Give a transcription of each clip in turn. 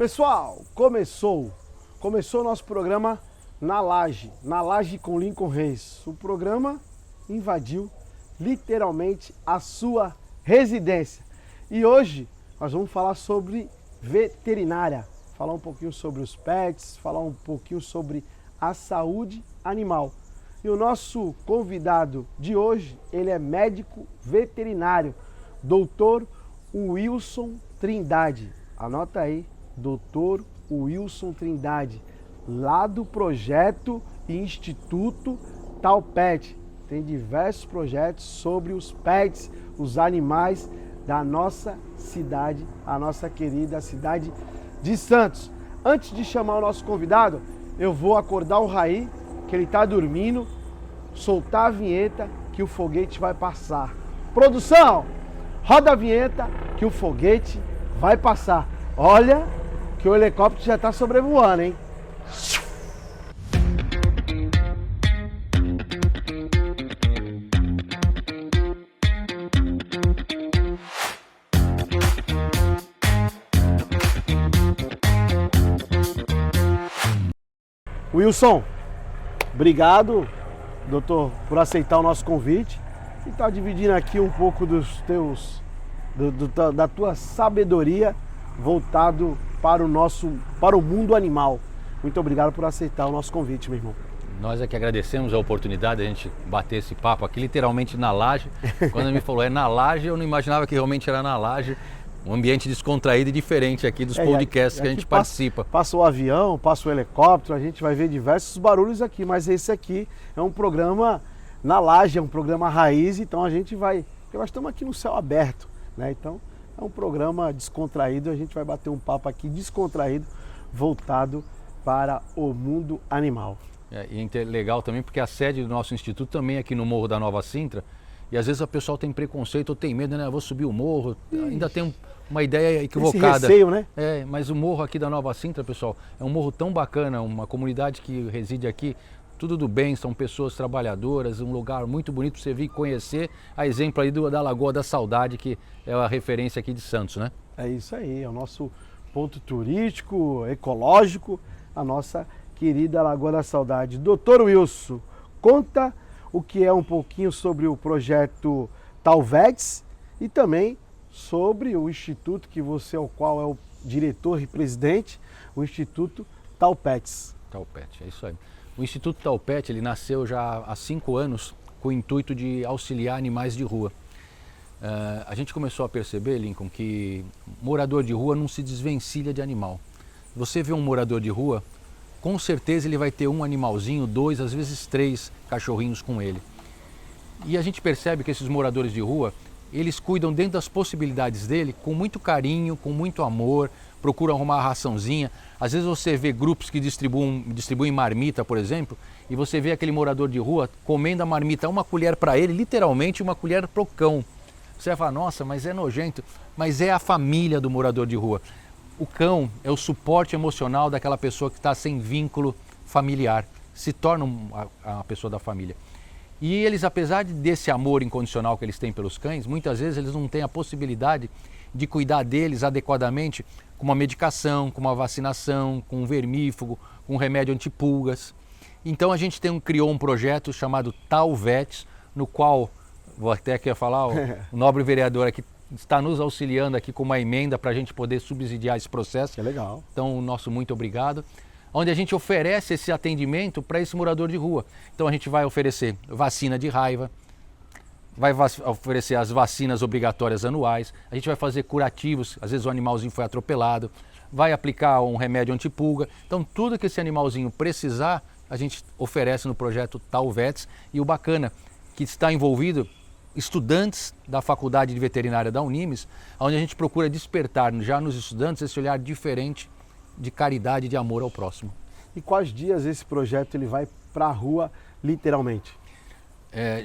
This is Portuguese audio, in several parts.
Pessoal, começou o nosso programa na Laje com Lincoln Reis. O programa invadiu literalmente a sua residência. E hoje nós vamos falar sobre veterinária, falar um pouquinho sobre os pets, falar um pouquinho sobre a saúde animal. E o nosso convidado de hoje, ele é médico veterinário, Dr. Wilson Trindade. Anota aí, Dr. Wilson Trindade, lá do projeto Instituto Talpet. Tem diversos projetos sobre os pets, os animais da nossa cidade, a nossa querida cidade de Santos. Antes de chamar o nosso convidado, eu vou acordar o Raí, que ele está dormindo, soltar a vinheta que o foguete vai passar. Produção, roda a vinheta que o foguete vai passar. Olha que o helicóptero já está sobrevoando, hein? Wilson, obrigado, doutor, por aceitar o nosso convite e estar dividindo aqui um pouco da tua sabedoria voltado para o mundo animal. Muito obrigado por aceitar o nosso convite, meu irmão. Nós é que agradecemos a oportunidade de a gente bater esse papo aqui, literalmente na laje. Quando ele me falou na laje, eu não imaginava que realmente era na laje. Um ambiente descontraído e diferente aqui dos podcasts que a gente participa. Passa o avião, passa o helicóptero, a gente vai ver diversos barulhos aqui, mas esse aqui é um programa na laje, é um programa raiz, então a gente vai... Porque nós estamos aqui no céu aberto, né? Então é um programa descontraído, a gente vai bater um papo aqui descontraído, voltado para o mundo animal. E é legal também porque a sede do nosso instituto também é aqui no Morro da Nova Sintra. E às vezes o pessoal tem preconceito ou tem medo, né? Eu vou subir o morro, ainda tem uma ideia equivocada. Esse receio, né? Mas o morro aqui da Nova Sintra, pessoal, é um morro tão bacana, uma comunidade que reside aqui, tudo do bem, são pessoas trabalhadoras, um lugar muito bonito para você vir conhecer, a exemplo aí da Lagoa da Saudade, que é a referência aqui de Santos, né? É isso aí, é o nosso ponto turístico, ecológico, a nossa querida Lagoa da Saudade. Doutor Wilson, conta o que é um pouquinho sobre o projeto Talvets e também sobre o instituto que você, o qual é o diretor e presidente, o Instituto Talpets. Talpet, é isso aí. O Instituto Talpet, ele nasceu já há 5 anos com o intuito de auxiliar animais de rua. A gente começou a perceber, Lincoln, que morador de rua não se desvencilha de animal. Você vê um morador de rua, com certeza ele vai ter um animalzinho, 2, às vezes 3 cachorrinhos com ele. E a gente percebe que esses moradores de rua, eles cuidam dentro das possibilidades dele, com muito carinho, com muito amor, procuram arrumar a raçãozinha. Às vezes você vê grupos que distribuem marmita, por exemplo, e você vê aquele morador de rua comendo a marmita, uma colher para ele, literalmente uma colher pro cão. Você vai falar, nossa, mas é nojento, mas é a família do morador de rua. O cão é o suporte emocional daquela pessoa que está sem vínculo familiar, se torna uma pessoa da família. E eles, apesar desse amor incondicional que eles têm pelos cães, muitas vezes eles não têm a possibilidade de cuidar deles adequadamente com uma medicação, com uma vacinação, com um vermífugo, com um remédio antipulgas. Então a gente criou um projeto chamado Talvets, no qual, vou até aqui falar, o nobre vereador aqui está nos auxiliando aqui com uma emenda para a gente poder subsidiar esse processo. Que legal. Então, o nosso muito obrigado. Onde a gente oferece esse atendimento para esse morador de rua. Então, a gente vai oferecer vacina de raiva, vai oferecer as vacinas obrigatórias anuais, a gente vai fazer curativos, às vezes o animalzinho foi atropelado, vai aplicar um remédio antipulga. Então, tudo que esse animalzinho precisar, a gente oferece no projeto Talvets. E o bacana, que está envolvido estudantes da Faculdade de Veterinária da Unimes, onde a gente procura despertar já nos estudantes esse olhar diferente de caridade e de amor ao próximo. E quais dias esse projeto ele vai para a rua, literalmente?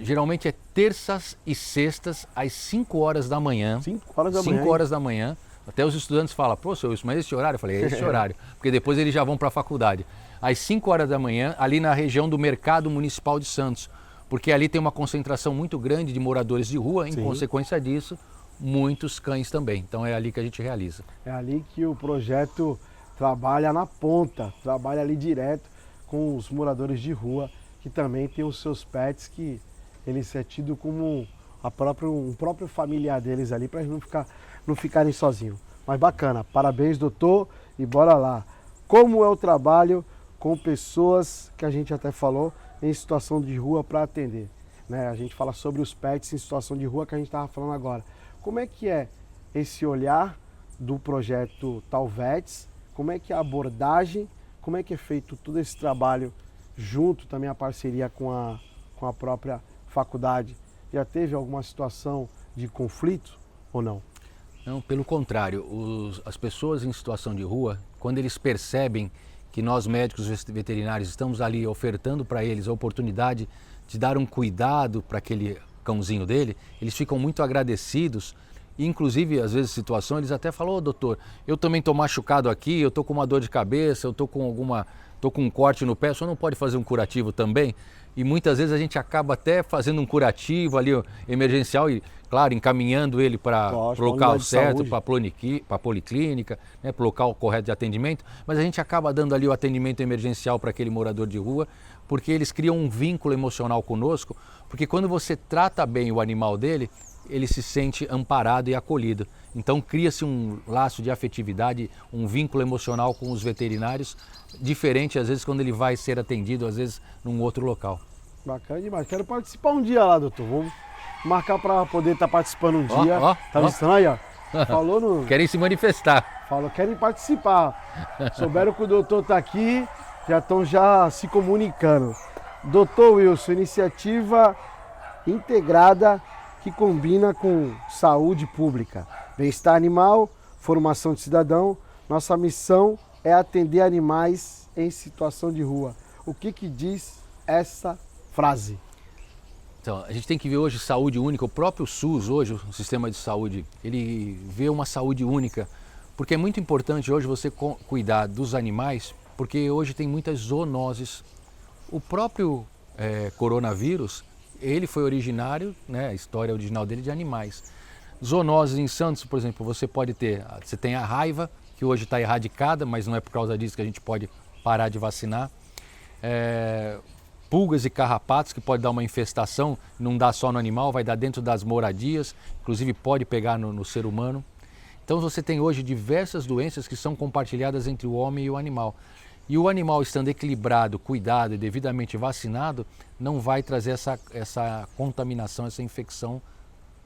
Geralmente é terças e sextas às 5 horas da manhã. 5 horas da manhã? 5 horas da manhã. Até os estudantes falam, pô, seu Wilson, mas esse horário? Eu falei, é esse horário, porque depois eles já vão para a faculdade. Às 5 horas da manhã, ali na região do Mercado Municipal de Santos, porque ali tem uma concentração muito grande de moradores de rua, em consequência disso, muitos cães também. Então é ali que a gente realiza. É ali que o projeto trabalha na ponta, trabalha ali direto com os moradores de rua, que também tem os seus pets, que eles é tido como um próprio familiar deles ali, para eles não ficarem sozinhos. Mas bacana, parabéns, doutor, e bora lá. Como é o trabalho com pessoas que a gente até falou em situação de rua para atender, né? A gente fala sobre os pets em situação de rua, que a gente estava falando agora. Como é que é esse olhar do projeto Talvets? Como é que é a abordagem? Como é que é feito todo esse trabalho junto também a parceria com a própria faculdade? Já teve alguma situação de conflito ou não? Não, pelo contrário, as pessoas em situação de rua, quando eles percebem que nós médicos veterinários estamos ali ofertando para eles a oportunidade de dar um cuidado para aquele cãozinho dele, eles ficam muito agradecidos. E, inclusive, às vezes, situação, eles até falam: ô doutor, eu também estou machucado aqui, eu estou com uma dor de cabeça, eu estou com um corte no pé, o senhor não pode fazer um curativo também? E muitas vezes a gente acaba até fazendo um curativo ali, emergencial, e, claro, encaminhando ele para o local certo, para a policlínica, né, para o local correto de atendimento, mas a gente acaba dando ali o atendimento emergencial para aquele morador de rua, porque eles criam um vínculo emocional conosco, porque quando você trata bem o animal dele, ele se sente amparado e acolhido. Então cria-se um laço de afetividade, um vínculo emocional com os veterinários, diferente às vezes quando ele vai ser atendido, às vezes num outro local. Bacana demais. Quero participar um dia lá, doutor. Vamos marcar para poder estar participando um dia. Tá listando aí, ó. Falou no... Querem se manifestar. Falou, querem participar. Souberam que o doutor está aqui, já estão se comunicando. Doutor Wilson, iniciativa integrada que combina com saúde pública, bem-estar animal, formação de cidadão. Nossa missão é atender animais em situação de rua. O que diz essa frase? Então, a gente tem que ver hoje saúde única. O próprio SUS hoje, o sistema de saúde, ele vê uma saúde única, porque é muito importante hoje você cuidar dos animais, porque hoje tem muitas zoonoses. O próprio coronavírus, ele foi originário, né, a história original dele de animais. Zoonoses em Santos, por exemplo, você tem a raiva, que hoje está erradicada, mas não é por causa disso que a gente pode parar de vacinar. Pulgas e carrapatos, que pode dar uma infestação, não dá só no animal, vai dar dentro das moradias, inclusive pode pegar no ser humano. Então você tem hoje diversas doenças que são compartilhadas entre o homem e o animal. E o animal estando equilibrado, cuidado e devidamente vacinado, não vai trazer essa contaminação, essa infecção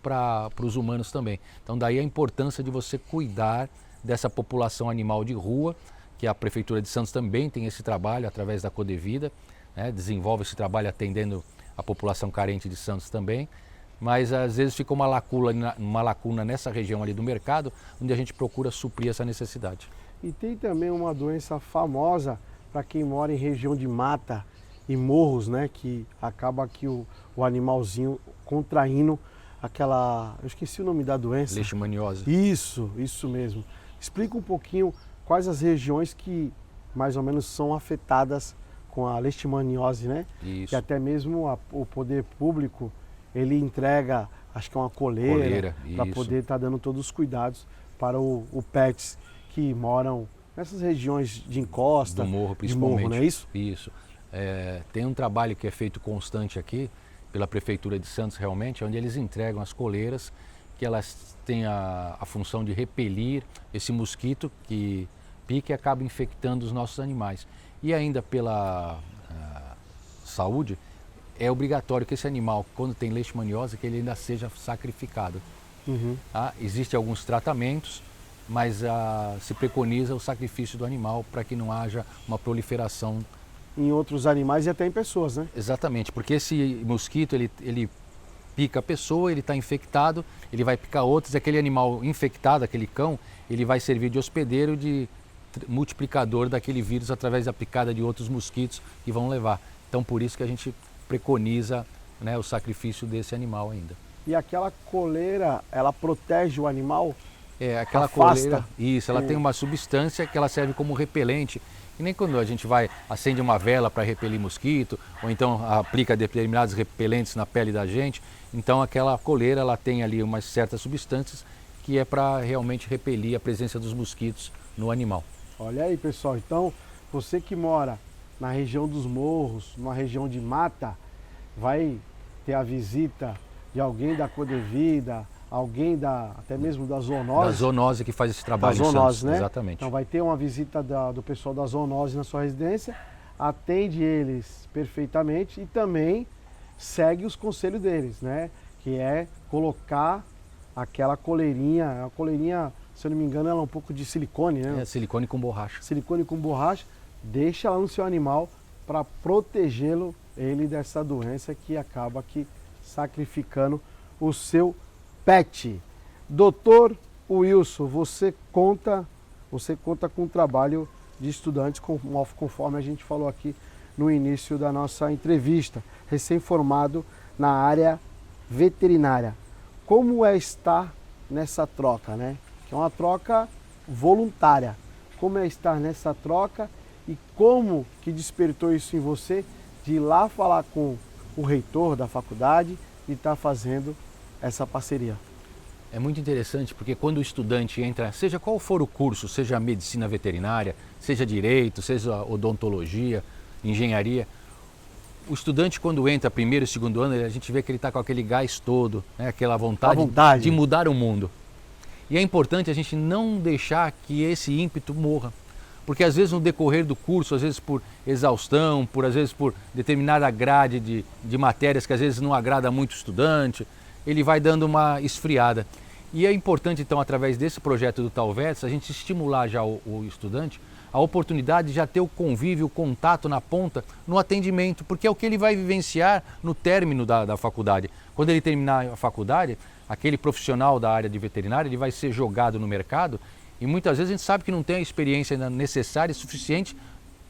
para os humanos também. Então daí a importância de você cuidar dessa população animal de rua, que a Prefeitura de Santos também tem esse trabalho através da Codevida, né, desenvolve esse trabalho atendendo a população carente de Santos também, mas às vezes fica uma lacuna nessa região ali do mercado, onde a gente procura suprir essa necessidade. E tem também uma doença famosa para quem mora em região de mata e morros, né? Que acaba que o animalzinho contraindo aquela... Eu esqueci o nome da doença. Leishmaniose. Isso mesmo. Explica um pouquinho quais as regiões que mais ou menos são afetadas com a leishmaniose, né? Isso. Que até mesmo o poder público, ele entrega, acho que é uma coleira para poder estar dando todos os cuidados para o pets que moram nessas regiões de encosta, do morro principalmente. De morro, não é isso? Isso. Tem um trabalho que é feito constante aqui pela Prefeitura de Santos realmente, onde eles entregam as coleiras, que elas têm a função de repelir esse mosquito que pica e acaba infectando os nossos animais. E ainda pela saúde, é obrigatório que esse animal, quando tem leishmaniose, que ele ainda seja sacrificado. Uhum. Existem alguns tratamentos, mas se preconiza o sacrifício do animal para que não haja uma proliferação. Em outros animais e até em pessoas, né? Exatamente, porque esse mosquito, ele pica a pessoa, ele está infectado, ele vai picar outros, e aquele animal infectado, aquele cão, ele vai servir de hospedeiro, de multiplicador daquele vírus através da picada de outros mosquitos que vão levar. Então por isso que a gente preconiza, né, o sacrifício desse animal ainda. E aquela coleira, ela protege o animal? Aquela coleira, isso, ela tem uma substância que ela serve como repelente. E nem quando a gente acende uma vela para repelir mosquito, ou então aplica determinados repelentes na pele da gente, então aquela coleira ela tem ali umas certas substâncias que é para realmente repelir a presença dos mosquitos no animal. Olha aí, pessoal. Então, você que mora na região dos morros, numa região de mata, vai ter a visita de alguém da Codevida, alguém até mesmo da zoonose. Da zoonose que faz esse trabalho da zoonose, em Santos, né? exatamente. Então vai ter uma visita do pessoal da zoonose na sua residência, atende eles perfeitamente e também segue os conselhos deles, né? Que é colocar aquela coleirinha, a coleirinha, se eu não me engano, ela é um pouco de silicone, né? É silicone com borracha. Silicone com borracha, deixa lá no seu animal para protegê-lo ele dessa doença que acaba sacrificando o seu pet. Doutor Wilson, você conta com um trabalho de estudantes, conforme a gente falou aqui no início da nossa entrevista, recém-formado na área veterinária. Como é estar nessa troca, né? Que é uma troca voluntária. Como é estar nessa troca e como que despertou isso em você de ir lá falar com o reitor da faculdade e estar fazendo essa parceria? É muito interessante porque quando o estudante entra, seja qual for o curso, seja medicina veterinária, seja direito, seja odontologia, engenharia, o estudante quando entra primeiro e segundo ano, a gente vê que ele está com aquele gás todo, né? Aquela vontade de mudar o mundo. E é importante a gente não deixar que esse ímpeto morra. Porque às vezes no decorrer do curso, às vezes por exaustão, às vezes por determinada grade de matérias que às vezes não agrada muito o estudante, ele vai dando uma esfriada. E é importante então, através desse projeto do Talvets, a gente estimular já o estudante a oportunidade de já ter o convívio, o contato na ponta, no atendimento, porque é o que ele vai vivenciar no término da faculdade. Quando ele terminar a faculdade, aquele profissional da área de veterinária, ele vai ser jogado no mercado e muitas vezes a gente sabe que não tem a experiência ainda necessária e suficiente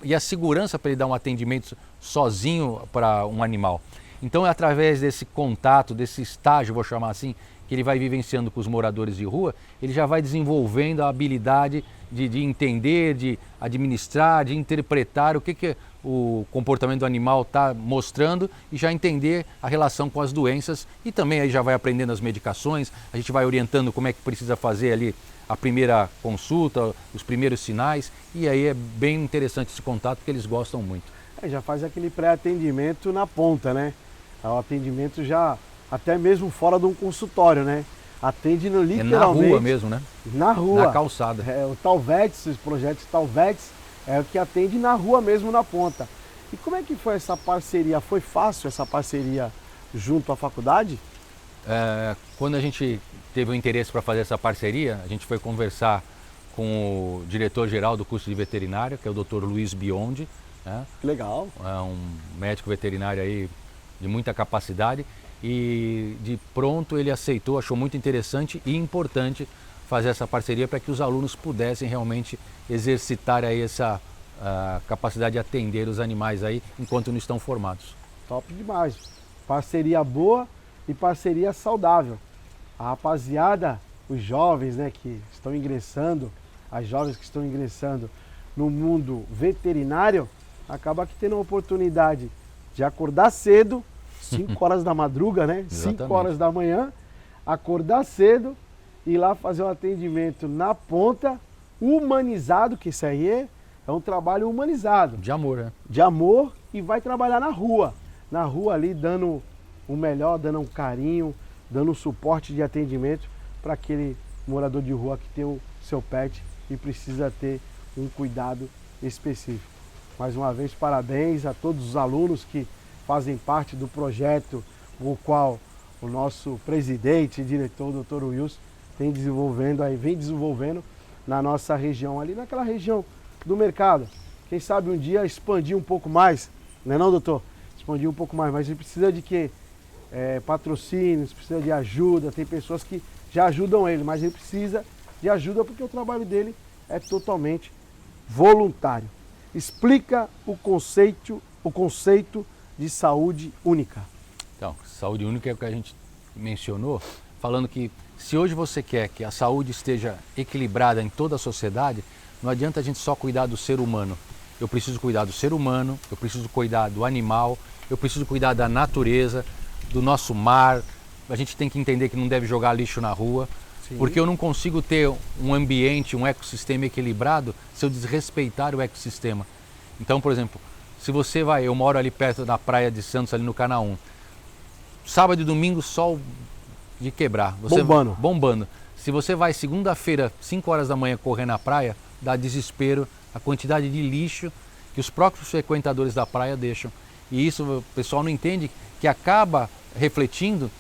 e a segurança para ele dar um atendimento sozinho para um animal. Então é através desse contato, desse estágio, vou chamar assim, que ele vai vivenciando com os moradores de rua, ele já vai desenvolvendo a habilidade de entender, de administrar, de interpretar o que o comportamento do animal está mostrando e já entender a relação com as doenças e também aí já vai aprendendo as medicações, a gente vai orientando como é que precisa fazer ali a primeira consulta, os primeiros sinais e aí é bem interessante esse contato porque eles gostam muito. Já faz aquele pré-atendimento na ponta, né? O atendimento já até mesmo fora de um consultório, né? Atende literalmente... É na rua mesmo, né? Na rua. Na calçada. O Talvets, os projetos Talvets, é o que atende na rua mesmo, na ponta. E como é que foi essa parceria? Foi fácil essa parceria junto à faculdade? Quando a gente teve o interesse para fazer essa parceria, a gente foi conversar com o diretor-geral do curso de veterinária, que é o Dr. Luiz Biondi. Né? Que legal. É um médico veterinário aí de muita capacidade. E de pronto ele aceitou, achou muito interessante e importante fazer essa parceria para que os alunos pudessem realmente exercitar aí essa capacidade de atender os animais aí enquanto não estão formados. Top demais. Parceria boa e parceria saudável. A rapaziada, os jovens, né, que estão ingressando, as jovens que estão ingressando no mundo veterinário, acaba que tendo a oportunidade de acordar cedo, 5 horas da madruga, né? Exatamente. 5 horas da manhã, acordar cedo, ir lá fazer um atendimento na ponta, humanizado, que isso aí é um trabalho humanizado. De amor, né? De amor e vai trabalhar na rua ali dando o melhor, dando um carinho, dando um suporte de atendimento para aquele morador de rua que tem o seu pet e precisa ter um cuidado específico. Mais uma vez, parabéns a todos os alunos que fazem parte do projeto, o qual o nosso presidente e diretor, o Dr. Wilson, vem desenvolvendo na nossa região, ali naquela região do mercado. Quem sabe um dia expandir um pouco mais, não é não, doutor? Expandir um pouco mais, mas a gente precisa de quê? Patrocínios, precisa de ajuda, tem pessoas que já ajudam ele, mas ele precisa de ajuda porque o trabalho dele é totalmente voluntário. Explica o conceito de saúde única. Então, saúde única é o que a gente mencionou, falando que se hoje você quer que a saúde esteja equilibrada em toda a sociedade, não adianta a gente só cuidar do ser humano. Eu preciso cuidar do ser humano, eu preciso cuidar do animal, eu preciso cuidar da natureza, do nosso mar. A gente tem que entender que não deve jogar lixo na rua. Sim. Porque eu não consigo ter um ambiente, um ecossistema equilibrado se eu desrespeitar o ecossistema. Então, por exemplo, se você vai, eu moro ali perto da praia de Santos, ali no Canaã, sábado e domingo, sol de quebrar. Bombando. Se você vai segunda-feira, 5 horas da manhã, correr na praia, dá desespero a quantidade de lixo que os próprios frequentadores da praia deixam. E isso o pessoal não entende, que acaba refletindo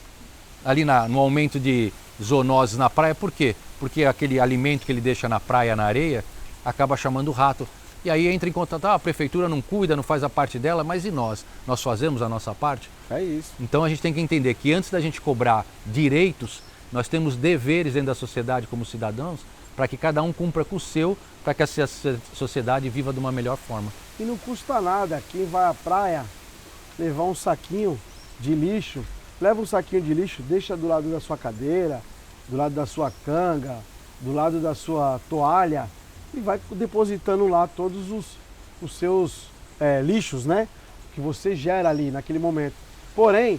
ali no aumento de zoonoses na praia. Por quê? Porque aquele alimento que ele deixa na praia, na areia, acaba chamando o rato. E aí entra em contato, a prefeitura não cuida, não faz a parte dela, mas e nós? Nós fazemos a nossa parte? É isso. Então a gente tem que entender que antes da gente cobrar direitos, nós temos deveres dentro da sociedade como cidadãos, para que cada um cumpra com o seu, para que a sociedade viva de uma melhor forma. E não custa nada, quem vai à praia levar um saquinho de lixo, leva um saquinho de lixo, deixa do lado da sua cadeira, do lado da sua canga, do lado da sua toalha e vai depositando lá todos os seus lixos, né? Que você gera ali naquele momento. Porém,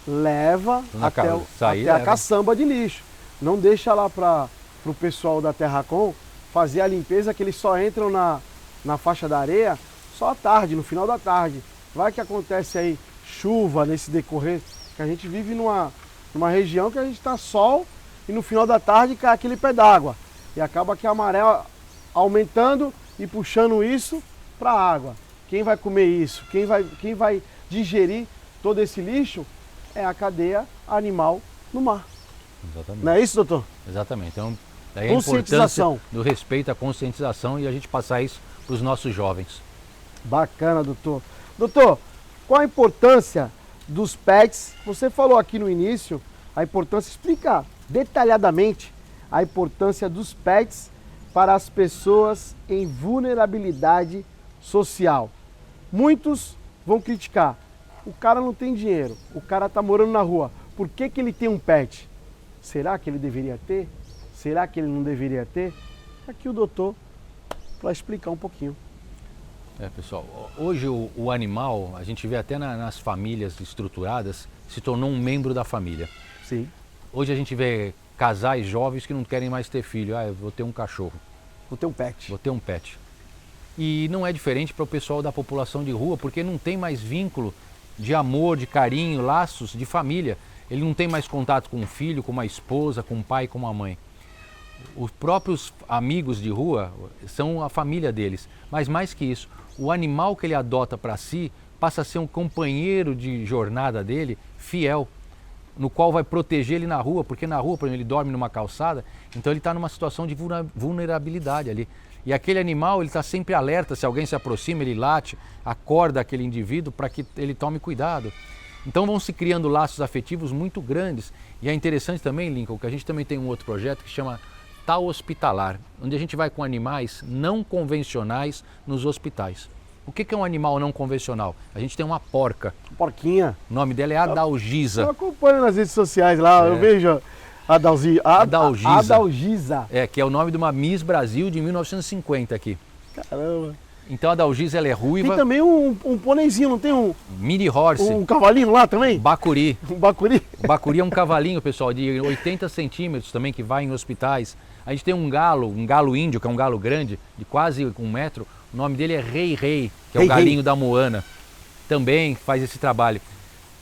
leva até a caçamba de lixo. Não deixa lá para o pessoal da Terracom fazer a limpeza, que eles só entram na faixa da areia só à tarde, no final da tarde. Vai que acontece aí chuva nesse decorrer, que a gente vive numa região que a gente está sol e no final da tarde cai aquele pé d'água. E acaba que a maré aumentando e puxando isso para a água. Quem vai comer isso? Quem vai digerir todo esse lixo é a cadeia animal no mar. Exatamente. Não é isso, doutor? Exatamente. Então, daí a importância do respeito, a conscientização e a gente passar isso para os nossos jovens. Bacana, doutor. Doutor, qual a importância dos pets? Você falou aqui no início a importância, explica detalhadamente a importância dos pets para as pessoas em vulnerabilidade social. Muitos vão criticar. O cara não tem dinheiro, o cara está morando na rua. Por que ele tem um pet? Será que ele deveria ter? Será que ele não deveria ter? Aqui o doutor para explicar um pouquinho. Pessoal, hoje o animal, a gente vê até nas famílias estruturadas, se tornou um membro da família. Sim. Hoje a gente vê casais jovens que não querem mais ter filho. Eu vou ter um cachorro. Vou ter um pet. Vou ter um pet. E não é diferente para o pessoal da população de rua, porque não tem mais vínculo de amor, de carinho, laços de família. Ele não tem mais contato com o filho, com uma esposa, com o pai, com a mãe. Os próprios amigos de rua são a família deles. Mas mais que isso, o animal que ele adota para si passa a ser um companheiro de jornada dele, fiel, no qual vai proteger ele na rua, porque na rua, por exemplo, ele dorme numa calçada, então ele está numa situação de vulnerabilidade ali. E aquele animal, ele está sempre alerta, se alguém se aproxima, ele late, acorda aquele indivíduo para que ele tome cuidado. Então vão se criando laços afetivos muito grandes. E é interessante também, Lincoln, que a gente também tem um outro projeto que chama Tal Hospitalar, onde a gente vai com animais não convencionais nos hospitais. O que é um animal não convencional? A gente tem uma porca. Porquinha. O nome dela é Adalgisa. Eu acompanho nas redes sociais lá, eu vejo Adalgisa. Que é o nome de uma Miss Brasil de 1950 aqui. Caramba. Então a Adalgisa, ela é ruiva. Tem também um ponezinho, não tem um... Mini Horse. Um cavalinho lá também? Bacuri. Um bacuri. Bacuri é um cavalinho, pessoal, de 80 centímetros também, que vai em hospitais. A gente tem um galo índio, que é um galo grande, de quase 1 metro. O nome dele é Rei, que é o galinho da Moana. Também faz esse trabalho.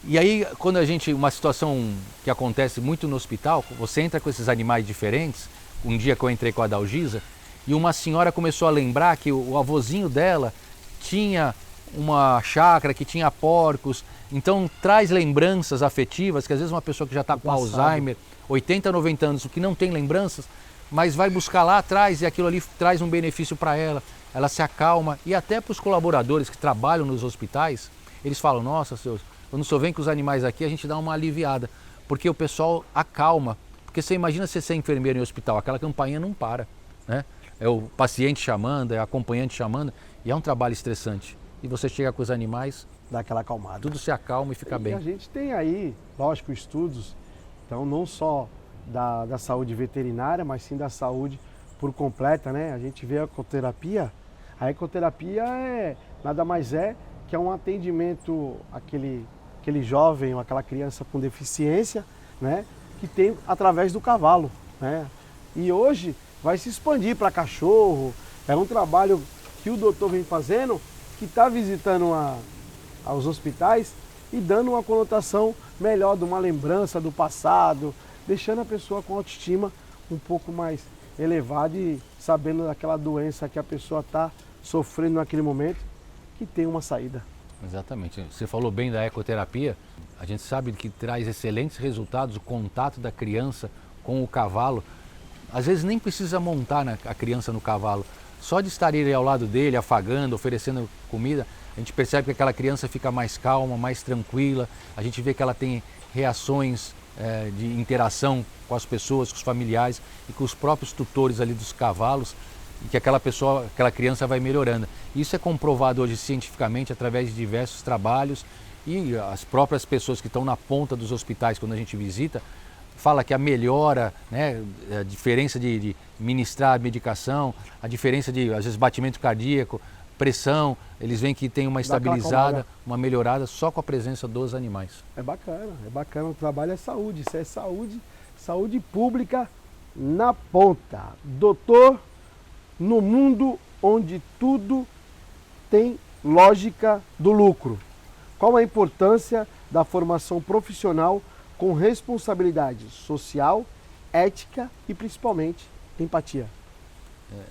E aí, quando uma situação que acontece muito no hospital, você entra com esses animais diferentes, um dia que eu entrei com a Adalgisa, e uma senhora começou a lembrar que o avôzinho dela tinha uma chácara, que tinha porcos, então traz lembranças afetivas, que às vezes uma pessoa que já está com Alzheimer, 80, 90 anos, que não tem lembranças, mas vai buscar lá atrás e aquilo ali traz um benefício para ela se acalma. E até para os colaboradores que trabalham nos hospitais, eles falam, nossa, senhor, quando o senhor vem com os animais aqui, a gente dá uma aliviada, porque o pessoal acalma. Porque você imagina você ser enfermeiro em hospital, aquela campainha não para, né? É o paciente chamando, é o acompanhante chamando, e é um trabalho estressante. E você chega com os animais, dá aquela acalmada. Tudo se acalma e fica bem. E a gente tem aí, lógico, estudos, então não só da saúde veterinária, mas sim da saúde por completa, né? A gente vê a ecoterapia. A ecoterapia nada mais que é um atendimento àquele jovem ou aquela criança com deficiência, né? Que tem através do cavalo. né? E hoje vai se expandir para cachorro. É um trabalho que o doutor vem fazendo, que está visitando aos hospitais e dando uma conotação melhor de uma lembrança do passado, deixando a pessoa com autoestima um pouco mais elevada e sabendo daquela doença que a pessoa está sofrendo naquele momento, que tem uma saída. Exatamente. Você falou bem da ecoterapia. A gente sabe que traz excelentes resultados o contato da criança com o cavalo. Às vezes nem precisa montar a criança no cavalo. Só de estar ali ao lado dele, afagando, oferecendo comida, a gente percebe que aquela criança fica mais calma, mais tranquila. A gente vê que ela tem reações de interação com as pessoas, com os familiares e com os próprios tutores ali dos cavalos, e que aquela criança vai melhorando. Isso é comprovado hoje cientificamente através de diversos trabalhos, e as próprias pessoas que estão na ponta dos hospitais, quando a gente visita, fala que a melhora, né, a diferença de ministrar a medicação, a diferença de, às vezes, batimento cardíaco, pressão, eles veem que tem uma estabilizada, uma melhorada só com a presença dos animais. É bacana, o trabalho é saúde, isso é saúde pública na ponta. Doutor, no mundo onde tudo tem lógica do lucro, qual a importância da formação profissional com responsabilidade social, ética e principalmente empatia?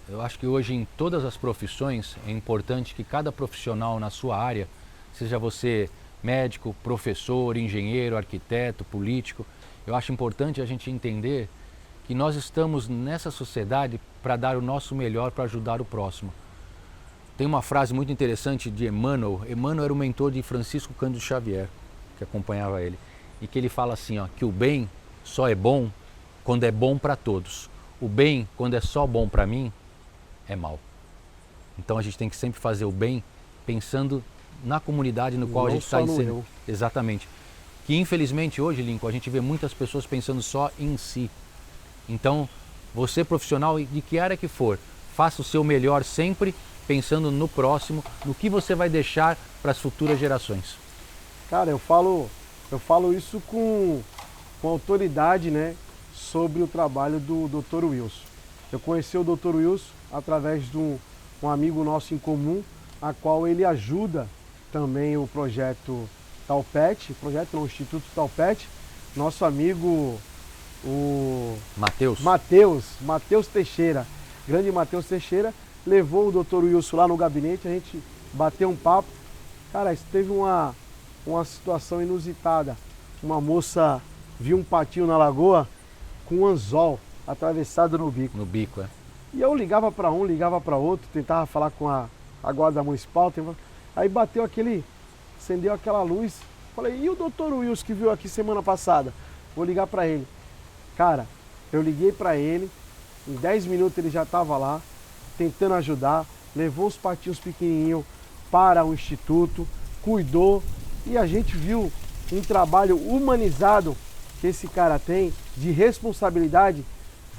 Eu acho que hoje em todas as profissões é importante que cada profissional na sua área, seja você médico, professor, engenheiro, arquiteto, político, eu acho importante a gente entender que nós estamos nessa sociedade para dar o nosso melhor para ajudar o próximo. Tem uma frase muito interessante de Emmanuel. Emmanuel era o mentor de Francisco Cândido Xavier, que acompanhava ele, e que ele fala assim, ó, que o bem só é bom quando é bom para todos. O bem, quando é só bom para mim, é mal. Então a gente tem que sempre fazer o bem pensando na comunidade no qual a gente está inserido. Exatamente. Que infelizmente hoje, Lincoln, a gente vê muitas pessoas pensando só em si. Então, você profissional, de que área que for, faça o seu melhor sempre pensando no próximo, no que você vai deixar para as futuras gerações. Cara, eu falo isso com autoridade, né, sobre o trabalho do Dr. Wilson. Eu conheci o Dr. Wilson através de um amigo nosso em comum, a qual ele ajuda também o projeto Talpet, o Instituto Talpet, nosso amigo o Matheus Teixeira, grande Matheus Teixeira, levou o Dr. Wilson lá no gabinete, a gente bateu um papo. Cara, isso teve uma situação inusitada. Uma moça viu um patinho na lagoa com um anzol atravessado no bico. No bico, é. E eu ligava para um, ligava para outro, tentava falar com a guarda municipal, aí bateu acendeu aquela luz. Falei, e o Dr. Wilson que viu aqui semana passada? Vou ligar para ele. Cara, eu liguei para ele, em 10 minutos ele já estava lá, tentando ajudar, levou os patinhos pequenininhos para o instituto, cuidou, e a gente viu um trabalho humanizado que esse cara tem de responsabilidade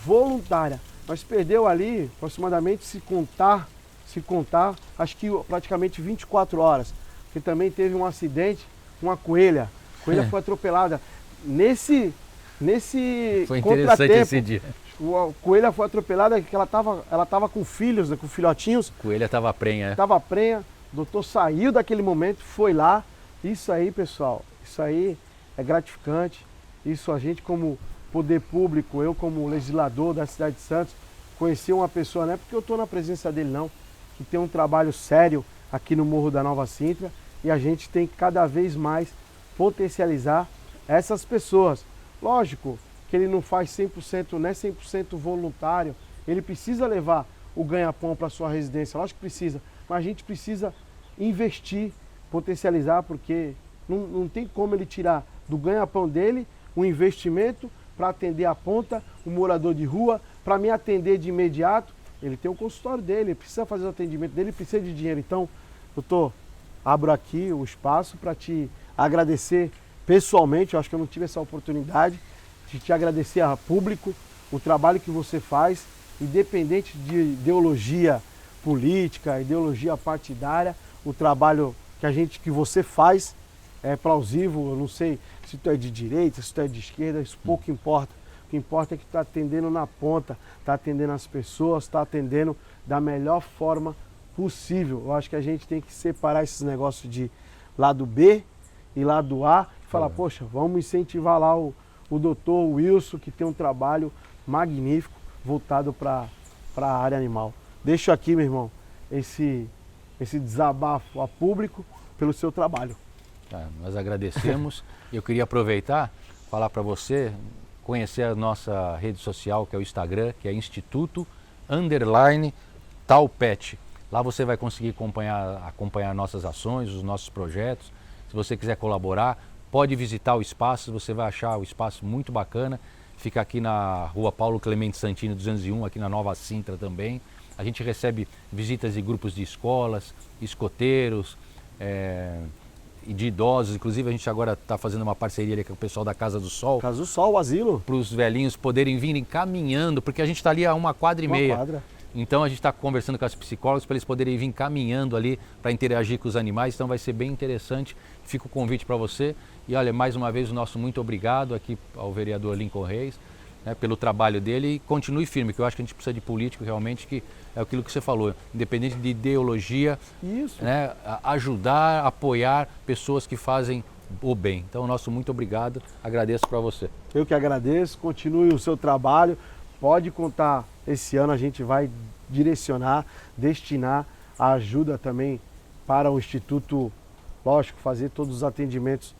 voluntária. Nós perdeu ali aproximadamente, se contar, acho que praticamente 24 horas, porque também teve um acidente, uma coelha foi atropelada. Nesse foi interessante esse dia. A coelha foi atropelada, que ela tava com filhos, né, com filhotinhos. A coelha estava prenha. Estava prenha, o doutor saiu daquele momento, foi lá. Isso aí, pessoal, isso aí é gratificante. Isso a gente como poder público, eu como legislador da cidade de Santos, conhecer uma pessoa, não é porque eu estou na presença dele não, que tem um trabalho sério aqui no Morro da Nova Sintra, e a gente tem que cada vez mais potencializar essas pessoas. Lógico que ele não faz 100%, não é 100% voluntário, ele precisa levar o ganha-pão para sua residência, lógico que precisa, mas a gente precisa investir, potencializar, porque não tem como ele tirar do ganha-pão dele um investimento para atender a ponta, o morador de rua, para me atender de imediato. Ele tem o consultório dele, ele precisa fazer o atendimento dele, precisa de dinheiro. Então, doutor, abro aqui o espaço para te agradecer pessoalmente, eu acho que eu não tive essa oportunidade, de te agradecer a público, o trabalho que você faz, independente de ideologia política, ideologia partidária, o trabalho que você faz é plausível. Eu não sei se tu é de direita, se tu é de esquerda, isso pouco importa. O que importa é que tu está atendendo na ponta, está atendendo as pessoas, está atendendo da melhor forma possível. Eu acho que a gente tem que separar esses negócios de lado B e lado A e falar, poxa, vamos incentivar lá o doutor Wilson, que tem um trabalho magnífico voltado para a área animal. Deixo aqui, meu irmão, esse desabafo a público pelo seu trabalho. Nós agradecemos. Eu queria aproveitar, falar para você, conhecer a nossa rede social, que é o Instagram, que é Instituto_Taupet. Lá você vai conseguir acompanhar nossas ações, os nossos projetos. Se você quiser colaborar, pode visitar o espaço, você vai achar o espaço muito bacana. Fica aqui na rua Paulo Clemente Santini 201, aqui na Nova Sintra também. A gente recebe visitas de grupos de escolas, escoteiros, e de idosos. Inclusive a gente agora está fazendo uma parceria ali com o pessoal da Casa do Sol. Casa do Sol, o asilo. Para os velhinhos poderem vir caminhando, porque a gente está ali a 1,5 quadra. Então a gente está conversando com as psicólogas para eles poderem vir caminhando ali para interagir com os animais. Então vai ser bem interessante. Fica o convite para você. E olha, mais uma vez o nosso muito obrigado aqui ao vereador Lincoln Reis, né, pelo trabalho dele, e continue firme, que eu acho que a gente precisa de político realmente, que é aquilo que você falou, independente de ideologia, isso, né, ajudar, apoiar pessoas que fazem o bem. Então, nosso muito obrigado, agradeço para você. Eu que agradeço, continue o seu trabalho, pode contar, esse ano a gente vai direcionar, destinar a ajuda também para o Instituto, lógico, fazer todos os atendimentos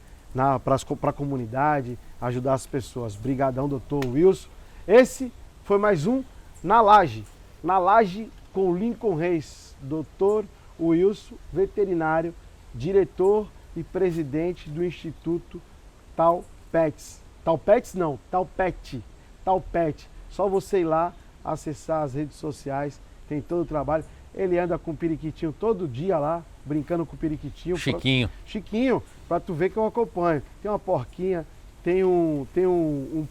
para a comunidade, ajudar as pessoas. Brigadão, doutor Wilson. Esse foi mais um Na Laje com Lincoln Reis. Doutor Wilson, veterinário, diretor e presidente do Instituto Taupet. Taupet. Só você ir lá, acessar as redes sociais, tem todo o trabalho. Ele anda com o periquitinho todo dia lá, brincando com o periquitinho. Chiquinho, pra tu ver que eu acompanho. Tem uma porquinha, tem um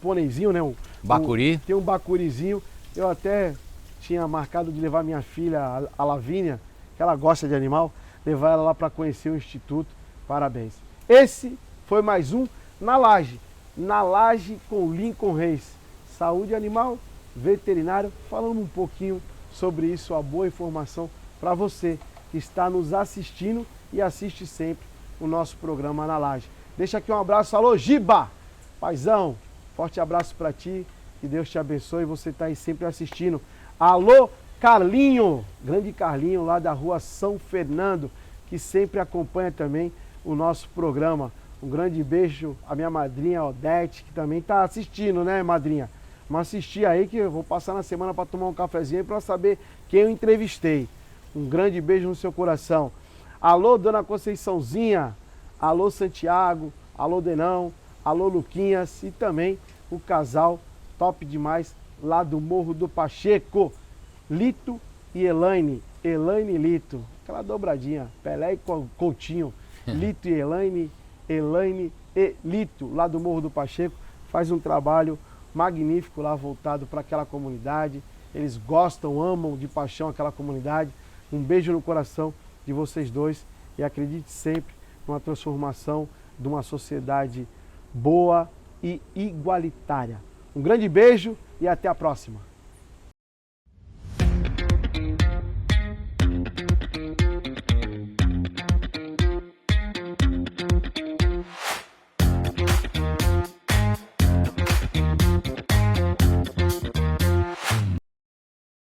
pôneizinho, né? Bacuri. Tem um bacurizinho. Eu até tinha marcado de levar minha filha, a Lavínia, que ela gosta de animal, levar ela lá para conhecer o Instituto. Parabéns. Esse foi mais um Na Laje com Lincoln Reis. Saúde animal, veterinário, falando um pouquinho sobre isso, a boa informação para você que está nos assistindo e assiste sempre o nosso programa Na Laje. Deixa aqui um abraço, alô Giba, paizão, forte abraço para ti, que Deus te abençoe, você está aí sempre assistindo. Alô Carlinho, grande Carlinho lá da rua São Fernando, que sempre acompanha também o nosso programa. Um grande beijo à minha madrinha Odete, que também está assistindo, né, madrinha? Mas assistir aí que eu vou passar na semana para tomar um cafezinho para saber quem eu entrevistei. Um grande beijo no seu coração. Alô, dona Conceiçãozinha. Alô, Santiago. Alô, Denão. Alô, Luquinhas. E também o casal top demais lá do Morro do Pacheco. Lito e Elaine. Elaine e Lito. Aquela dobradinha. Pelé e Coutinho. Lito e Elaine. Elaine e Lito, lá do Morro do Pacheco. Faz um trabalho magnífico lá voltado para aquela comunidade. Eles gostam, amam de paixão aquela comunidade. Um beijo no coração de vocês dois e acredite sempre numa transformação de uma sociedade boa e igualitária. Um grande beijo e até a próxima.